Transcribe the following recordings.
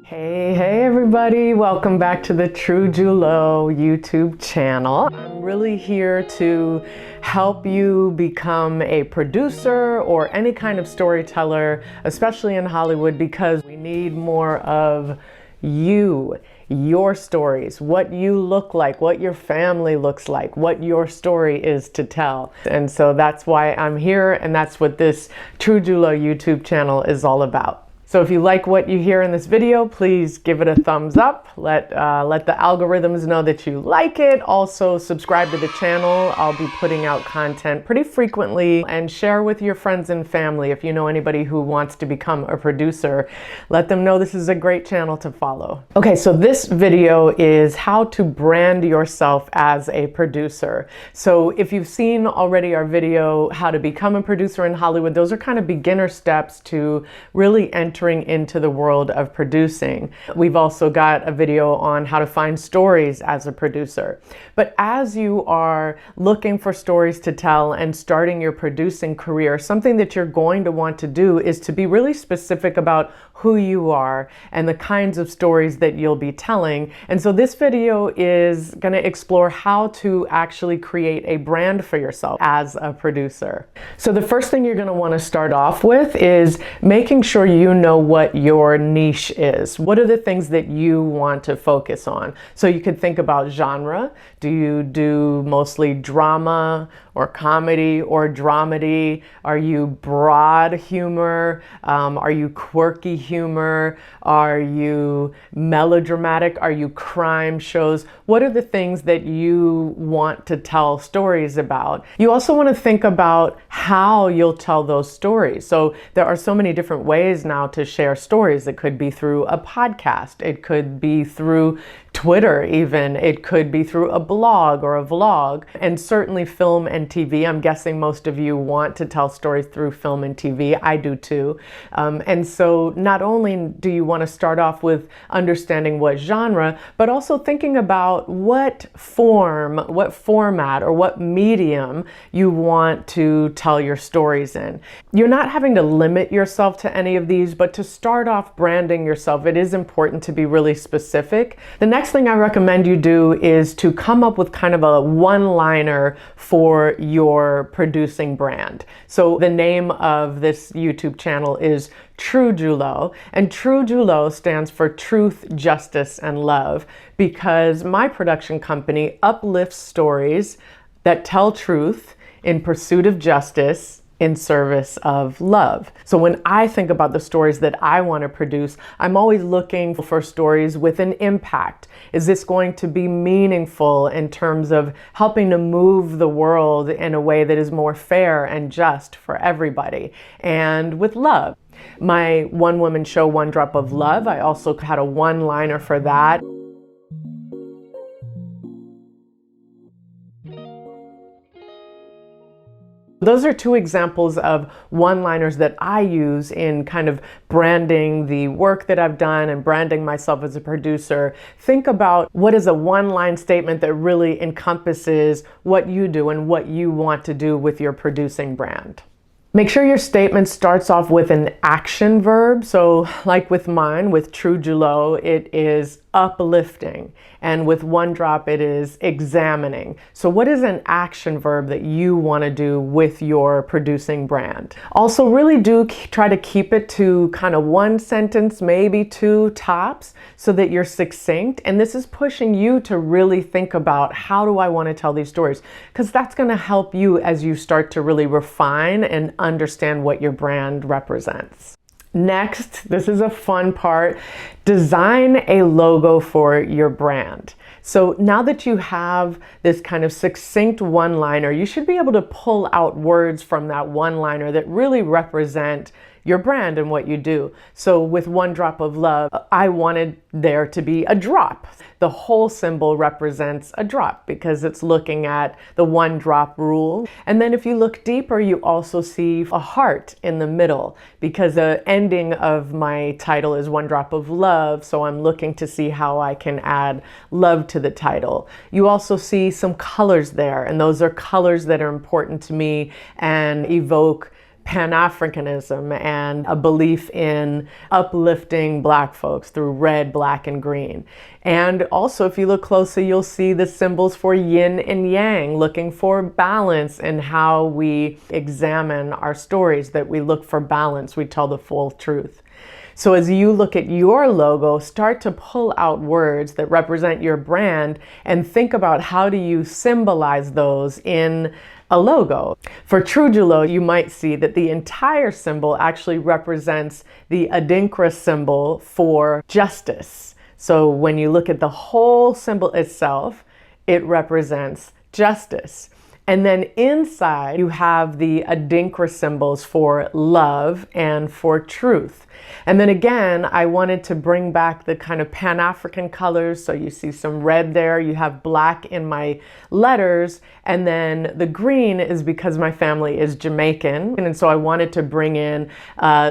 Hey everybody, welcome back to the TruJuLo YouTube channel. I'm really here to help you become a producer or any kind of storyteller, especially in Hollywood, because we need more of you, your stories, what you look like, what your family looks like, what your story is to tell. And so that's why I'm here, and that's what this TruJuLo YouTube channel is all about. So if you like what you hear in this video, please give it a thumbs up. Let the algorithms know that you like it. Also subscribe to the channel. I'll be putting out content pretty frequently, and share with your friends and family. If you know anybody who wants to become a producer, let them know this is a great channel to follow. Okay, so this video is how to brand yourself as a producer. So if you've seen already our video, how to become a producer in Hollywood, those are kind of beginner steps to really entering into the world of producing. We've also got a video on how to find stories as a producer. But as you are looking for stories to tell and starting your producing career, something that you're going to want to do is to be really specific about who you are and the kinds of stories that you'll be telling. And so this video is going to explore how to actually create a brand for yourself as a producer. So the first thing you're going to want to start off with is making sure you know what your niche is. What are the things that you want to focus on? So you could think about genre. Do you do mostly drama or comedy or dramedy? Are you broad humor? Are you quirky humor? Are you melodramatic? Are you crime shows? What are the things that you want to tell stories about? You also want to think about how you'll tell those stories. So there are so many different ways now to share stories. It could be through a podcast. It could be through Twitter even. It could be through a blog or a vlog, and certainly film and TV. I'm guessing most of you want to tell stories through film and TV. I do too. And so not only do you want to start off with understanding what genre, but also thinking about what form, what format, or what medium you want to tell your stories in. You're not having to limit yourself to any of these, but to start off branding yourself, it is important to be really specific. The next thing I recommend you do is to come up with kind of a one-liner for your producing brand. So the name of this YouTube channel is TruJuLo, and TruJuLo stands for Truth, Justice, and Love, because my production company uplifts stories that tell truth in pursuit of justice in service of love. So when I think about the stories that I want to produce, I'm always looking for stories with an impact. Is this going to be meaningful in terms of helping to move the world in a way that is more fair and just for everybody, and with love? My one-woman show, One Drop of Love, I also had a one-liner for that. Those are two examples of one-liners that I use in kind of branding the work that I've done and branding myself as a producer. Think about what is a one-line statement that really encompasses what you do and what you want to do with your producing brand. Make sure your statement starts off with an action verb. So like with mine, with TruJuLo, it is uplifting. And with One Drop, it is examining. So what is an action verb that you want to do with your producing brand? Also, really do try to keep it to kind of one sentence, maybe two tops, so that you're succinct. And this is pushing you to really think about, how do I want to tell these stories? Because that's going to help you as you start to really refine and understand what your brand represents. Next, this is a fun part, design a logo for your brand. So now that you have this kind of succinct one-liner, you should be able to pull out words from that one-liner that really represent your brand and what you do. So with One Drop of Love, I wanted there to be a drop. The whole symbol represents a drop because it's looking at the one drop rule. And then if you look deeper, you also see a heart in the middle, because the ending of my title is One Drop of Love. So I'm looking to see how I can add love to the title. You also see some colors there, and those are colors that are important to me and evoke Pan-Africanism and a belief in uplifting Black folks through red, black, and green. And also, if you look closely, you'll see the symbols for yin and yang, looking for balance in how we examine our stories, that we look for balance, we tell the full truth. So as you look at your logo, start to pull out words that represent your brand and think about how do you symbolize those in a logo. For TruJuLo, you might see that the entire symbol actually represents the Adinkra symbol for justice. So when you look at the whole symbol itself, it represents justice. And then inside you have the Adinkra symbols for love and for truth. And then again, I wanted to bring back the kind of Pan-African colors. So you see some red there, you have black in my letters, and then the green is because my family is Jamaican. And so I wanted to bring in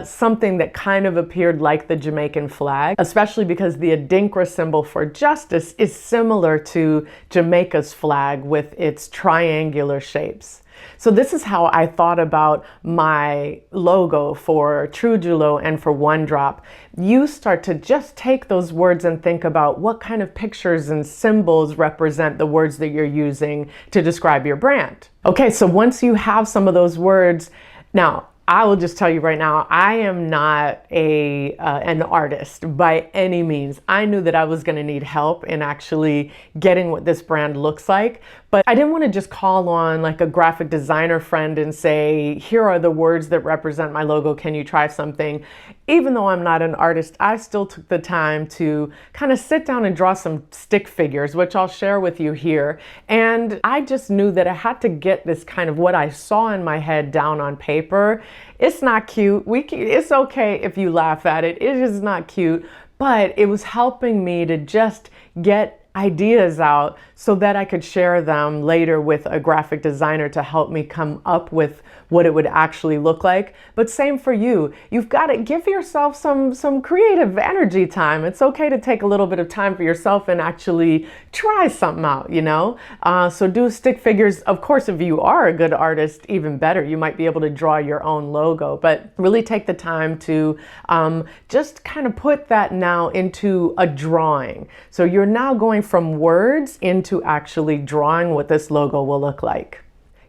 something that kind of appeared like the Jamaican flag, especially because the Adinkra symbol for justice is similar to Jamaica's flag with its triangular shapes. So this is how I thought about my logo for TruJuLo and for OneDrop. You start to just take those words and think about what kind of pictures and symbols represent the words that you're using to describe your brand. Okay, so once you have some of those words, now I will just tell you right now, I am not an artist by any means. I knew that I was going to need help in actually getting what this brand looks like, but I didn't want to just call on like a graphic designer friend and say, here are the words that represent my logo, can you try something? Even though I'm not an artist, I still took the time to kind of sit down and draw some stick figures, which I'll share with you here. And I just knew that I had to get this kind of what I saw in my head down on paper. It's not cute. It's okay if you laugh at it. It is not cute, but it was helping me to just get ideas out so that I could share them later with a graphic designer to help me come up with what it would actually look like. But same for you. You've got to give yourself some creative energy time. It's okay to take a little bit of time for yourself and actually try something out, you know? So do stick figures. Of course, if you are a good artist, even better. You might be able to draw your own logo, but really take the time to just kind of put that now into a drawing. So you're now going from words into actually drawing what this logo will look like.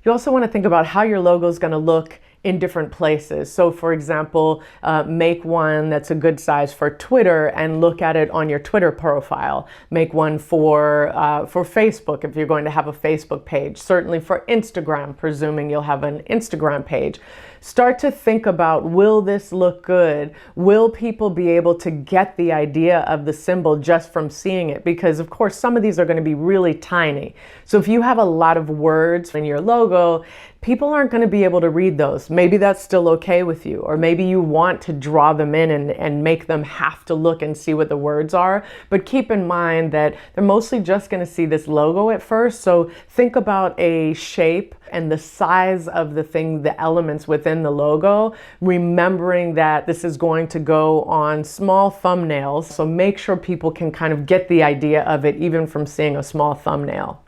You also want to think about how your logo is going to look in different places. So for example, make one that's a good size for Twitter and look at it on your Twitter profile. Make one for Facebook if you're going to have a Facebook page. Certainly for Instagram, presuming you'll have an Instagram page. Start to think about, will this look good? Will people be able to get the idea of the symbol just from seeing it? Because of course, some of these are going to be really tiny. So if you have a lot of words in your logo, people aren't going to be able to read those. Maybe that's still okay with you, or maybe you want to draw them in and make them have to look and see what the words are. But keep in mind that they're mostly just going to see this logo at first. So think about a shape and the size of the thing, the elements within the logo, remembering that this is going to go on small thumbnails. So make sure people can kind of get the idea of it even from seeing a small thumbnail.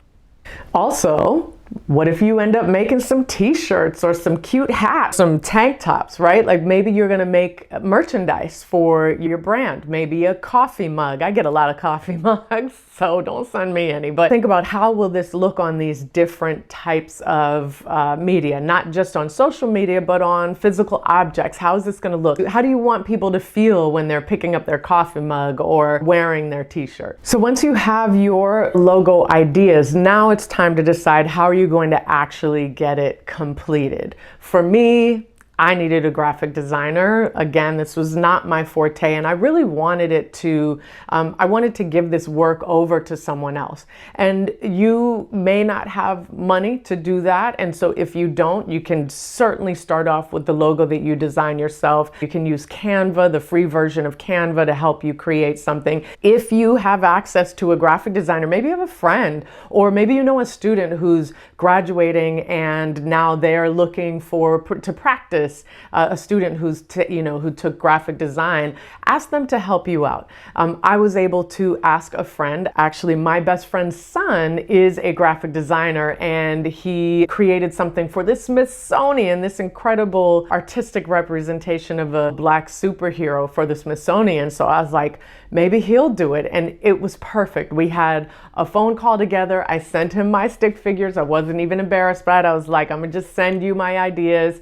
Also, what if you end up making some t-shirts or some cute hats, some tank tops, right? Like maybe you're going to make merchandise for your brand, maybe a coffee mug. I get a lot of coffee mugs, so don't send me any. But think about, how will this look on these different types of media, not just on social media, but on physical objects. How is this going to look? How do you want people to feel when they're picking up their coffee mug or wearing their t-shirt? So once you have your logo ideas, now it's time to decide, how are you going to actually get it completed? For me, I needed a graphic designer. Again, this was not my forte, and I really wanted it to, I wanted to give this work over to someone else. And you may not have money to do that. And so if you don't, you can certainly start off with the logo that you design yourself. You can use Canva, the free version of Canva, to help you create something. If you have access to a graphic designer, maybe you have a friend, or maybe you know a student who's graduating and now they're looking to practice this, a student who took graphic design, ask them to help you out. I was able to ask a friend. Actually, my best friend's son is a graphic designer, and he created something for the Smithsonian, this incredible artistic representation of a Black superhero for the Smithsonian. So I was like, maybe he'll do it. And it was perfect. We had a phone call together. I sent him my stick figures. I wasn't even embarrassed by it. I was like, I'm gonna just send you my ideas.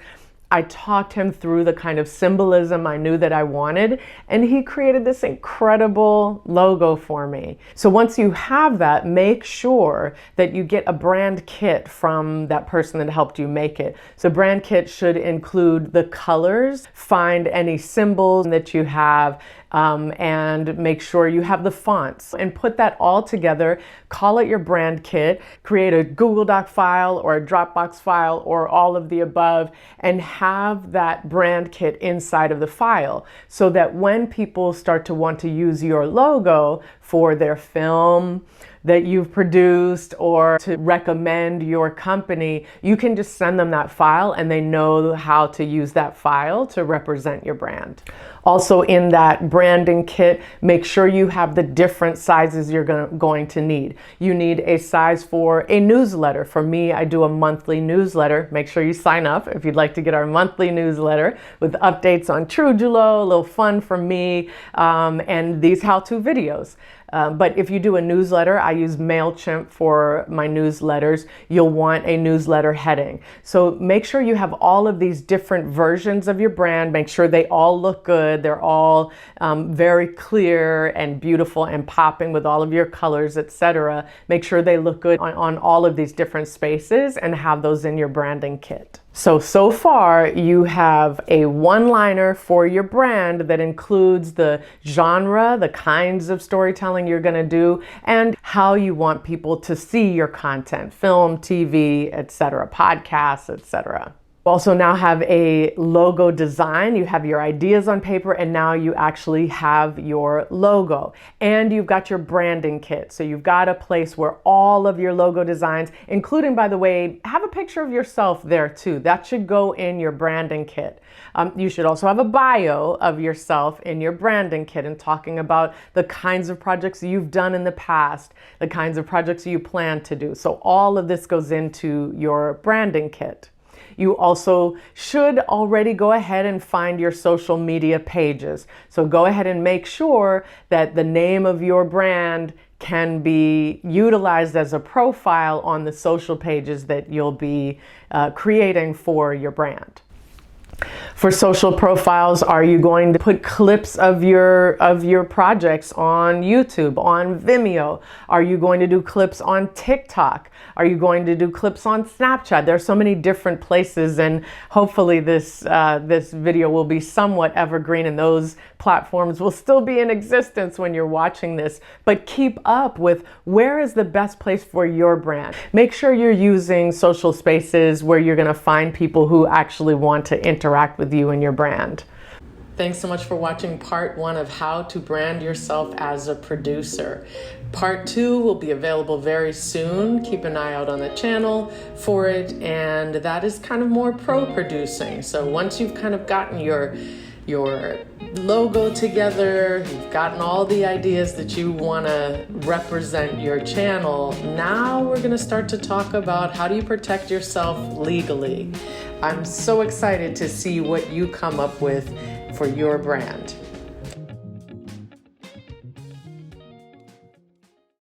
I talked him through the kind of symbolism I knew that I wanted, and he created this incredible logo for me. So once you have that, make sure that you get a brand kit from that person that helped you make it. So brand kit should include the colors, find any symbols that you have, and make sure you have the fonts, and put that all together. Call it your brand kit, create a Google Doc file or a Dropbox file or all of the above, and have that brand kit inside of the file, so that when people start to want to use your logo for their film that you've produced or to recommend your company, you can just send them that file and they know how to use that file to represent your brand. Also, in that branding kit, make sure you have the different sizes you're going to need. You need a size for a newsletter. For me, I do a monthly newsletter. Make sure you sign up if you'd like to get our monthly newsletter with updates on TruJuLo, a little fun for me, and these how-to videos. But if you do a newsletter, I use MailChimp for my newsletters. You'll want a newsletter heading. So make sure you have all of these different versions of your brand. Make sure they all look good. They're all very clear and beautiful and popping with all of your colors, etc. Make sure they look good on all of these different spaces, and have those in your branding kit. So far you have a one-liner for your brand that includes the genre, the kinds of storytelling you're going to do, and how you want people to see your content: film, TV, etc., podcasts, etc. You also now have a logo design. You have your ideas on paper, and now you actually have your logo, and you've got your branding kit. So you've got a place where all of your logo designs, including, by the way, have a picture of yourself there too. That should go in your branding kit. You should also have a bio of yourself in your branding kit, and talking about the kinds of projects you've done in the past, the kinds of projects you plan to do. So all of this goes into your branding kit. You also should already go ahead and find your social media pages. So go ahead and make sure that the name of your brand can be utilized as a profile on the social pages that you'll be creating for your brand. For social profiles, are you going to put clips of your projects on YouTube, on Vimeo? Are you going to do clips on TikTok? Are you going to do clips on Snapchat? There are so many different places, and hopefully this video will be somewhat evergreen, and those platforms will still be in existence when you're watching this. But keep up with where is the best place for your brand. Make sure you're using social spaces where you're going to find people who actually want to interact with you and your brand. Thanks so much for watching part 1 of how to brand yourself as a producer. Part 2 will be available very soon. Keep an eye out on the channel for it, and that is kind of more pro producing. So once you've kind of gotten your logo together, you've gotten all the ideas that you want to represent your channel, now we're going to start to talk about how do you protect yourself legally. I'm so excited to see what you come up with for your brand.